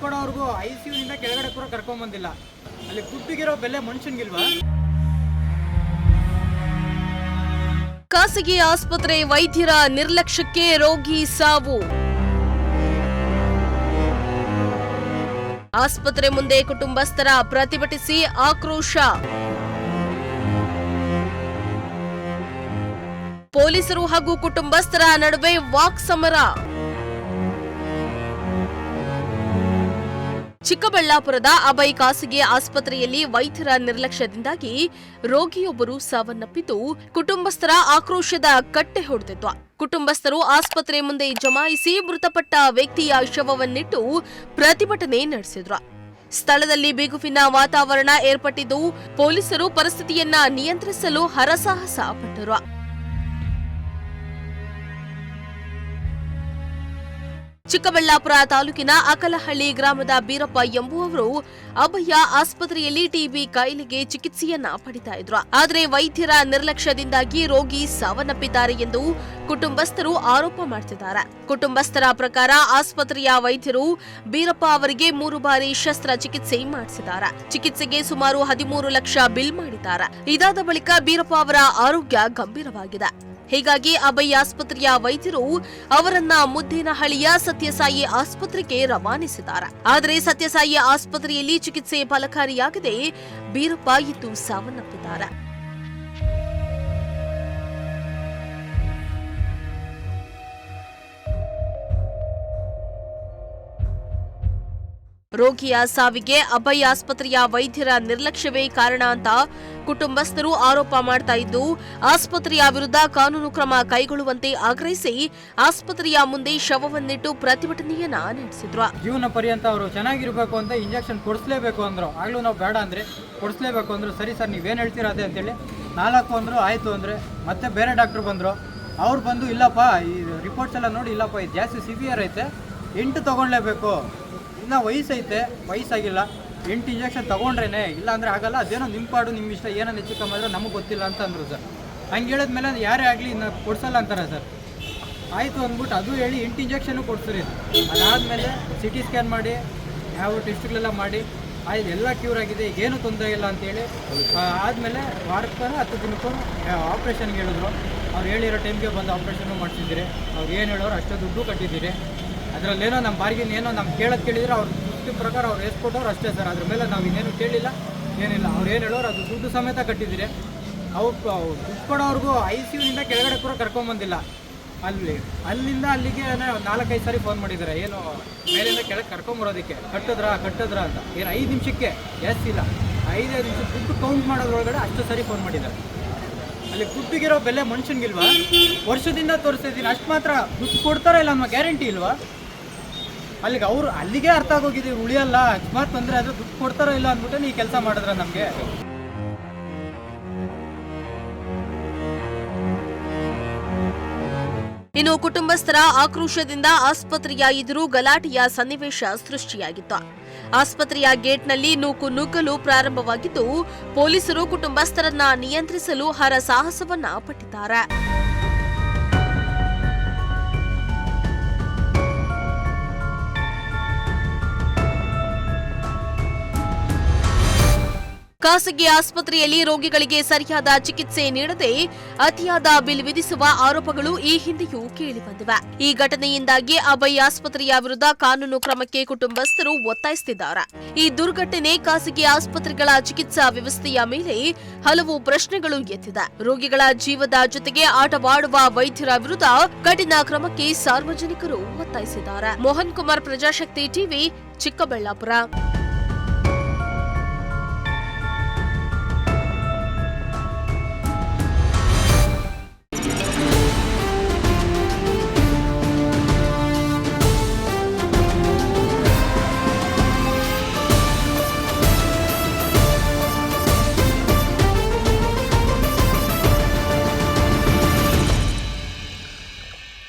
ಕೊಡೋರ್ಗೂ ICU ಕೆಳಗಡೆ ಕೂಡ ಕರ್ಕೊಂಡ್ ಬಂದಿಲ್ಲ. ಅಲ್ಲಿ ದುಡ್ಡಿಗಿರೋ ಬೆಲೆ ಮನುಷ್ಯನ್ಗಿಲ್ವಾ? ಖಾಸಗಿ ಆಸ್ಪತ್ರೆ ವೈದ್ಯರ ನಿರ್ಲಕ್ಷ್ಯಕ್ಕೆ ರೋಗಿ ಸಾವು. ಆಸ್ಪತ್ರೆ ಮುಂದೆ ಕುಟುಂಬಸ್ಥರ ಪ್ರತಿಭಟಿಸಿ ಆಕ್ರೋಶ. ಪೊಲೀಸರು ಹಾಗೂ ಕುಟುಂಬಸ್ಥರ ನಡುವೆ ವಾಕ್ ಸಮರ. ಚಿಕ್ಕಬಳ್ಳಾಪುರದ ಅಭಯ್ ಖಾಸಗಿ ಆಸ್ಪತ್ರೆಯಲ್ಲಿ ವೈದ್ಯರ ನಿರ್ಲಕ್ಷ್ಯದಿಂದಾಗಿ ರೋಗಿಯೊಬ್ಬರು ಸಾವನ್ನಪ್ಪಿದ್ದು ಕುಟುಂಬಸ್ಥರ ಆಕ್ರೋಶದ ಕಟ್ಟೆ ಹೊಡೆದಿತ್ತು. ಕುಟುಂಬಸ್ಥರು ಆಸ್ಪತ್ರೆ ಮುಂದೆ ಜಮಾಯಿಸಿ ಮೃತಪಟ್ಟ ವ್ಯಕ್ತಿಯ ಶವವನ್ನಿಟ್ಟು ಪ್ರತಿಭಟನೆ ನಡೆಸಿದ್ರು. ಸ್ಥಳದಲ್ಲಿ ಬಿಗುವಿನ ವಾತಾವರಣ ಏರ್ಪಟ್ಟಿದ್ದು ಪೊಲೀಸರು ಪರಿಸ್ಥಿತಿಯನ್ನ ನಿಯಂತ್ರಿಸಲು ಹರಸಾಹಸ ಪಟ್ಟರು. ಚಿಕ್ಕಬಳ್ಳಾಪುರ ತಾಲೂಕಿನ ಅಕಲಹಳ್ಳಿ ಗ್ರಾಮದ ಬೀರಪ್ಪ ಎಂಬುವವರು ಅಭಯ ಆಸ್ಪತ್ರೆಯಲ್ಲಿ ಟಿಬಿ ಕಾಯಿಲೆಗೆ ಚಿಕಿತ್ಸೆಯನ್ನ ಪಡಿತಾ ಇದ್ರು. ಆದರೆ ವೈದ್ಯರ ನಿರ್ಲಕ್ಷ್ಯದಿಂದಾಗಿ ರೋಗಿ ಸಾವನ್ನಪ್ಪಿದ್ದಾರೆ ಎಂದು ಕುಟುಂಬಸ್ಥರು ಆರೋಪ ಮಾಡುತ್ತಿದ್ದಾರೆ. ಕುಟುಂಬಸ್ಥರ ಪ್ರಕಾರ ಆಸ್ಪತ್ರೆಯ ವೈದ್ಯರು ಬೀರಪ್ಪ ಅವರಿಗೆ 3 ಬಾರಿ ಶಸ್ತ್ರಚಿಕಿತ್ಸೆ ಮಾಡಿಸಿದ್ದಾರೆ. ಚಿಕಿತ್ಸೆಗೆ ಸುಮಾರು 13 ಲಕ್ಷ ಬಿಲ್ ಮಾಡಿದ್ದಾರೆ. ಇದಾದ ಬಳಿಕ ಬೀರಪ್ಪ ಅವರ ಆರೋಗ್ಯ ಗಂಭೀರವಾಗಿದೆ. ಹೀಗಾಗಿ ಅಭಯ್ ಆಸ್ಪತ್ರೆಯ ವೈದ್ಯರು ಅವರನ್ನ ಮುದ್ದೇನಹಳ್ಳಿಯ ಸತ್ಯಸಾಯಿ ಆಸ್ಪತ್ರೆಗೆ ರವಾನಿಸಿದ್ದಾರೆ. ಆದರೆ ಸತ್ಯಸಾಯಿ ಆಸ್ಪತ್ರೆಯಲ್ಲಿ ಚಿಕಿತ್ಸೆ ಫಲಕಾರಿಯಾಗದೆ ಬೀರಪ್ಪ ಇಂದು ಸಾವನ್ನಪ್ಪಿದ್ದಾರೆ. ರೋಗಿಯ ಸಾವಿಗೆ ಅಭಯ್ ಆಸ್ಪತ್ರೆಯ ವೈದ್ಯರ ನಿರ್ಲಕ್ಷ್ಯವೇ ಕಾರಣ ಅಂತ ಕುಟುಂಬಸ್ಥರು ಆರೋಪ ಮಾಡ್ತಾ ಇದ್ದು ಆಸ್ಪತ್ರೆಯ ವಿರುದ್ಧ ಕಾನೂನು ಕ್ರಮ ಕೈಗೊಳ್ಳುವಂತೆ ಆಗ್ರಹಿಸಿ ಆಸ್ಪತ್ರೆಯ ಮುಂದೆ ಶವವನ್ನಿಟ್ಟು ಪ್ರತಿಭಟನೆಯನ್ನ ನಡೆಸಿದ್ರು. ಜೀವನ ಪರ್ಯಂತ ಅವರು ಚೆನ್ನಾಗಿರ್ಬೇಕು ಅಂತ ಇಂಜೆಕ್ಷನ್ ಕೊಡಿಸ್ಲೇಬೇಕು ಅಂದ್ರು. ಆಗ್ಲೂ ನಾವು ಬೇಡ ಅಂದ್ರೆ ಕೊಡಿಸ್ಲೇಬೇಕು ಅಂದ್ರು. ಸರಿ ಸರ್ ನೀವೇನು ಹೇಳ್ತೀರಾ ಅದೇ ಅಂತೇಳಿ 4 ಅಂದ್ರು. ಆಯ್ತು ಅಂದ್ರೆ ಮತ್ತೆ ಬೇರೆ ಡಾಕ್ಟರ್ ಬಂದ್ರು. ಅವ್ರು ಬಂದು ಇಲ್ಲಪ್ಪ ಈ ರಿಪೋರ್ಟ್ಸ್ ಎಲ್ಲ ನೋಡಿ ಇಲ್ಲಪ್ಪ ಇದು ಜಾಸ್ತಿ ಸಿವಿಯರ್ ಐತೆ 8 ತಗೊಳ್ಲೇಬೇಕು. ಇನ್ನು ವಯಸ್ಸೈತೆ ವಯಸ್ಸಾಗಿಲ್ಲ 8 ಇಂಜೆಕ್ಷನ್ ತೊಗೊಂಡ್ರೇನೆ ಇಲ್ಲ ಅಂದರೆ ಆಗಲ್ಲ. ಅದೇನೋ ನಿಮ್ಮ ಪಾಡು ನಿಮ್ಮ ಇಷ್ಟ ಏನೋ ಹೆಚ್ಚು ಕಮ್ಮಿ ಆದರೆ ನಮಗೆ ಗೊತ್ತಿಲ್ಲ ಅಂತ ಅಂದರು ಸರ್. ಹಂಗೆ ಹೇಳಿದ್ಮೇಲೆ ಯಾರೇ ಆಗಲಿ ಇನ್ನು ಕೊಡ್ಸಲ್ಲ ಅಂತಾರೆ ಸರ್. ಆಯಿತು ಅಂದ್ಬಿಟ್ಟು ಅದು ಹೇಳಿ 8 ಇಂಜೆಕ್ಷನು ಕೊಡ್ಸಿರಿ. ಅದಾದಮೇಲೆ CT ಸ್ಕ್ಯಾನ್ ಮಾಡಿ ಯಾವ ಟೆಸ್ಟ್ಗಳೆಲ್ಲ ಮಾಡಿ ಆಯ್ತು ಎಲ್ಲ ಕ್ಯೂರ್ ಆಗಿದೆ ಈಗೇನು ತೊಂದರೆ ಇಲ್ಲ ಅಂತೇಳಿ ಆದಮೇಲೆ ವಾರಕ್ಕೆ 10 ದಿನಕ್ಕೂ ಆಪ್ರೇಷನ್ಗೆ ಹೇಳಿದ್ರು. ಅವ್ರು ಹೇಳಿರೋ ಟೈಮ್ಗೆ ಬಂದು ಆಪ್ರೇಷನ್ನು ಮಾಡಿಸಿದ್ದೀರಿ. ಅವ್ರು ಏನು ಹೇಳೋರು ಅಷ್ಟೇ ದುಡ್ಡು ಕಟ್ಟಿದ್ದೀರಿ. ಅದರಲ್ಲೇನೋ ನಮ್ಮ ಬಾರ್ಗಿನ ಏನೋ ನಮ್ಮ ಕೇಳಿದ್ರೆ ಅವ್ರ ದುಡ್ಡು ಪ್ರಕಾರ ಅವ್ರು ಎಷ್ಟು ಕೊಟ್ಟವ್ರು ಅಷ್ಟೇ ಸರ್. ಅದ್ರ ಮೇಲೆ ನಾವು ಇನ್ನೇನು ಕೇಳಿಲ್ಲ ಏನಿಲ್ಲ. ಅವ್ರು ಏನು ಹೇಳೋರು ಅದು ದುಡ್ಡು ಸಮೇತ ಕಟ್ಟಿದ್ದೀರಿ. ಅವ್ರು ದುಡ್ಡು ಕೊಡೋರ್ಗೂ ICU ಕೆಳಗಡೆ ಕೂಡ ಕರ್ಕೊಂಬಂದಿಲ್ಲ. ಅಲ್ಲಿಂದ ಅಲ್ಲಿಗೆ 4-5 ಸಾರಿ ಫೋನ್ ಮಾಡಿದ್ದಾರೆ. ಏನು ಮೇಲಿಂದ ಕೆಳಗೆ ಕರ್ಕೊಂಬರೋದಕ್ಕೆ ಕಟ್ಟಿದ್ರ ಅಂತ. ಏನು 5 ನಿಮಿಷಕ್ಕೆ ಜಾಸ್ತಿ ಇಲ್ಲ 5 ನಿಮಿಷ ದುಡ್ಡು ಕೌಂಟ್ ಮಾಡೋದ್ರೊಳಗಡೆ ಅಷ್ಟು ಸಾರಿ ಫೋನ್ ಮಾಡಿದ್ದಾರೆ. ಅಲ್ಲಿ ದುಡ್ಡಿಗಿರೋ ಬೆಲೆ ಮನುಷ್ಯನ್ಗಿಲ್ವಾ? ವರ್ಷದಿಂದ ತೋರಿಸ್ತಿದ್ದೀನಿ ಅಷ್ಟು ಮಾತ್ರ ದುಡ್ಡು ಕೊಡ್ತಾರ ಇಲ್ಲ ಅನ್ನೋ ಗ್ಯಾರಂಟಿ ಇಲ್ವಾ? ಅಲ್ಲಿಗೆ ಅರ್ಥ ಆಗೋಗಿದ್ದೀವಿ ಉಳಿಯಲ್ಲ ಅಕಸ್ಮಾತ್ ತೊಂದರೆ ಆದರೆ ದುಡ್ಡು ಕೊಡ್ತಾರೋ ಇಲ್ಲ ಅಂದ್ಬಿಟ್ಟು ಈ ಕೆಲಸ ಮಾಡಿದ್ರ ನಮಗೆ. ಇನ್ನು ಕುಟುಂಬಸ್ಥರ ಆಕ್ರೋಶದಿಂದ ಆಸ್ಪತ್ರೆಯ ಎದುರು ಗಲಾಟೆಯ ಸನ್ನಿವೇಶ ಸೃಷ್ಟಿಯಾಗಿತ್ತು. ಆಸ್ಪತ್ರೆಯ ಗೇಟ್ನಲ್ಲಿ ನೂಕು ನುಗ್ಗಲು ಪ್ರಾರಂಭವಾಗಿದ್ದು ಪೊಲೀಸರು ಕುಟುಂಬಸ್ಥರನ್ನ ನಿಯಂತ್ರಿಸಲು ಹರಸಾಹಸವನ್ನ ಪಟ್ಟಿದ್ದಾರೆ. ಖಾಸಗಿ ಆಸ್ಪತ್ರೆಯಲ್ಲಿ ರೋಗಿಗಳಿಗೆ ಸರಿಯಾದ ಚಿಕಿತ್ಸೆ ನೀಡದೆ ಅತಿಯಾದ ಬಿಲ್ ವಿಧಿಸುವ ಆರೋಪಗಳು ಈ ಹಿಂದೆಯೂ ಕೇಳಿಬಂದಿವೆ. ಈ ಘಟನೆಯಿಂದಾಗಿ ಅಭಯ್ ಆಸ್ಪತ್ರೆಯ ವಿರುದ್ಧ ಕಾನೂನು ಕ್ರಮಕ್ಕೆ ಕುಟುಂಬಸ್ಥರು ಒತ್ತಾಯಿಸುತ್ತಿದ್ದಾರೆ. ಈ ದುರ್ಘಟನೆ ಖಾಸಗಿ ಆಸ್ಪತ್ರೆಗಳ ಚಿಕಿತ್ಸಾ ವ್ಯವಸ್ಥೆಯ ಮೇಲೆ ಹಲವು ಪ್ರಶ್ನೆಗಳು ಎತ್ತಿದೆ. ರೋಗಿಗಳ ಜೀವದ ಜೊತೆಗೆ ಆಟವಾಡುವ ವೈದ್ಯರ ವಿರುದ್ಧ ಕಠಿಣ ಕ್ರಮಕ್ಕೆ ಸಾರ್ವಜನಿಕರು ಒತ್ತಾಯಿಸಿದ್ದಾರೆ. ಮೋಹನ್ ಕುಮಾರ್, ಪ್ರಜಾಶಕ್ತಿ ಟಿವಿ, ಚಿಕ್ಕಬಳ್ಳಾಪುರ.